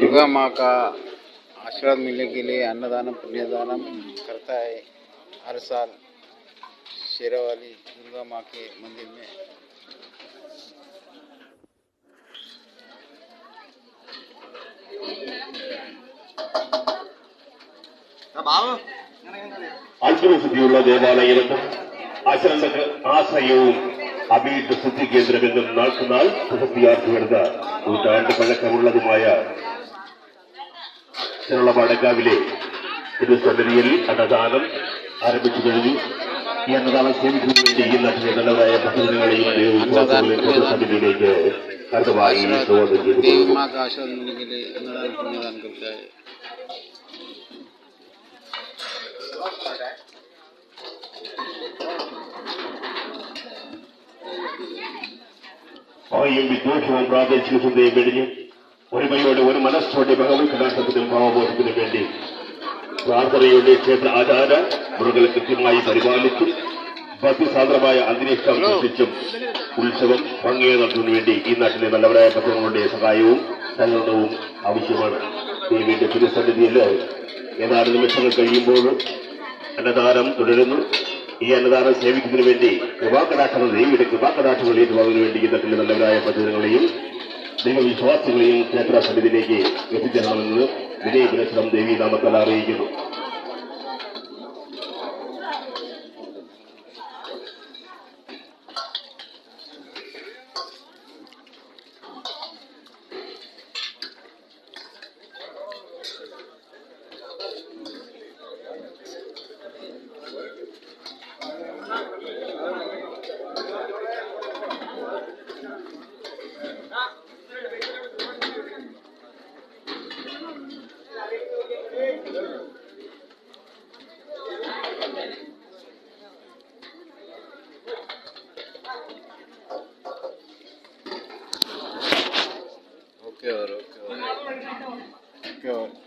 दुर्गा माँ का आशीर्वाद मिलने के लिए अन्नदान पुण्यदानम करता है हर साल शेरावाली दुर्गा माँ के मंदिर में। അത്ഭുതസിദ്ധിയുള്ള ദേവാലയത്തും ആശ്രമക്ക് ആശ്രയവും അഭിയുദ്ധ സിദ്ധി കേന്ദ്രമെന്നും നാൾക്കുനാൾ പ്രശസ്തിയാർത്തി വരുന്ന നൂറ്റാണ്ട് പഴക്കമുള്ളതുമായ ചെറുളപാടക്കാവിലെ തിരുസന്നിധിയിൽ അന്നദാനം ആരംഭിച്ചു കഴിഞ്ഞു. ഈ അന്നദാനം സേവിക്കുന്നതിന് വേണ്ടി ഈ നാട്ടിലെ നല്ലതായ ഭക്തജനങ്ങളെയും സന്നിധിയിലേക്ക് കരുതമായി സ്വാഗതം ചെയ്തു. ആയും വിദ്വേഷവും പ്രാദേശിക ചിന്തയും വെടിഞ്ഞ് ഒരുമയോടെ ഒരു മനസ്സോടെ ഭഗവത് കലാശത്തിനും ഭാവബോധത്തിനും വേണ്ടി പ്രാർത്ഥനയുടെ ക്ഷേത്ര ആചാര മുറകൾ കൃത്യമായി പരിപാലിച്ചും ഭക്തിസാന്ദ്രമായ അന്തരീക്ഷം സൃഷ്ടിച്ചും ഉത്സവം ഭംഗിയെ നടത്തുന്നതിനു വേണ്ടി ഈ നാട്ടിലെ നല്ലവരായ ഭക്തങ്ങളുടെ സഹായവും സഹകരണവും ആവശ്യമാണ്. ദേവിയുടെ തിരുസന്നിധിയിൽ ഏതാനും നിമിഷങ്ങൾ കഴിയുമ്പോഴും അന്നദാനം തുടരുന്നു. ഈ അന്നദാനം സേവിക്കുന്നതിന് വേണ്ടി കൃപാകടാക്ഷങ്ങൾ ദേവിയുടെ കൃപാകടാക്ഷങ്ങൾ ഏറ്റുവാങ്ങുന്നതിന് വേണ്ടി ഈ നാട്ടിലെ നല്ലവരായ ഭക്തജനങ്ങളെയും ദൈവവിശ്വാസികളെയും ക്ഷേത്ര സന്നിധിയിലേക്ക് എത്തിച്ചേരണമെന്ന് വിനയപുരസ്സരം ദേവി നാമത്താൽ അറിയിക്കുന്നു. Okay.